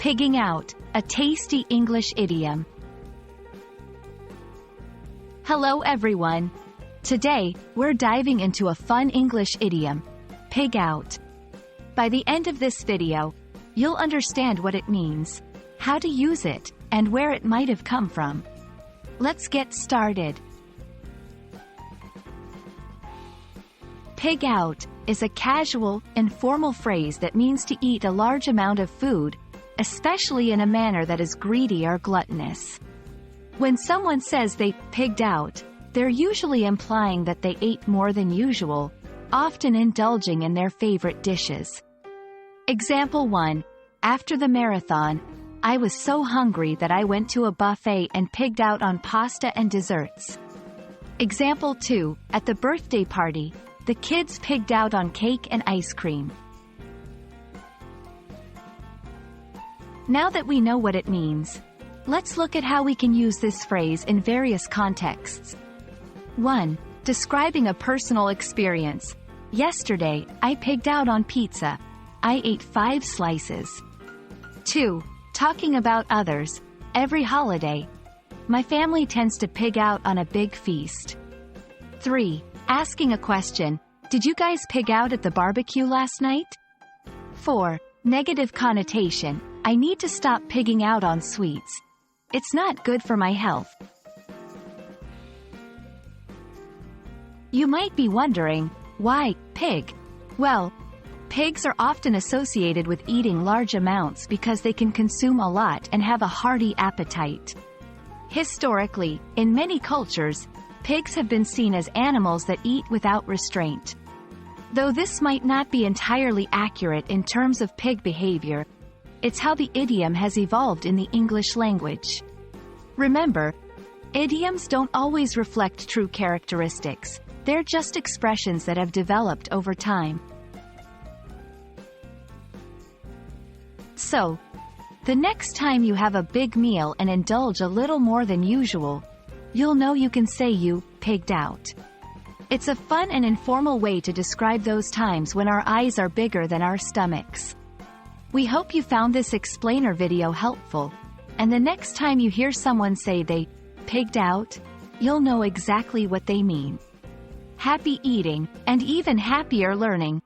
Pigging out, a tasty English idiom. Hello everyone. Today, we're diving into a fun English idiom, pig out. By the end of this video, you'll understand what it means, how to use it, and where it might have come from. Let's get started. Pig out is a casual, informal phrase that means to eat a large amount of food, especially in a manner that is greedy or gluttonous. When someone says they pigged out, they're usually implying that they ate more than usual, often indulging in their favorite dishes. Example 1. After the marathon, I was so hungry that I went to a buffet and pigged out on pasta and desserts. Example 2. At the birthday party, the kids pigged out on cake and ice cream. Now that we know what it means, let's look at how we can use this phrase in various contexts. 1. Describing a personal experience. Yesterday, I pigged out on pizza. I ate 5 slices. 2. Talking about others. Every holiday, my family tends to pig out on a big feast. 3. Asking a question. Did you guys pig out at the barbecue last night? 4. Negative connotation. I need to stop pigging out on sweets. It's not good for my health. You might be wondering, why pig? Well, pigs are often associated with eating large amounts because they can consume a lot and have a hearty appetite. Historically, in many cultures, pigs have been seen as animals that eat without restraint. Though this might not be entirely accurate in terms of pig behavior, it's how the idiom has evolved in the English language. Remember, idioms don't always reflect true characteristics. They're just expressions that have developed over time. So, the next time you have a big meal and indulge a little more than usual, you'll know you can say you pigged out. It's a fun and informal way to describe those times when our eyes are bigger than our stomachs. We hope you found this explainer video helpful, and the next time you hear someone say they pigged out, you'll know exactly what they mean. Happy eating, and even happier learning!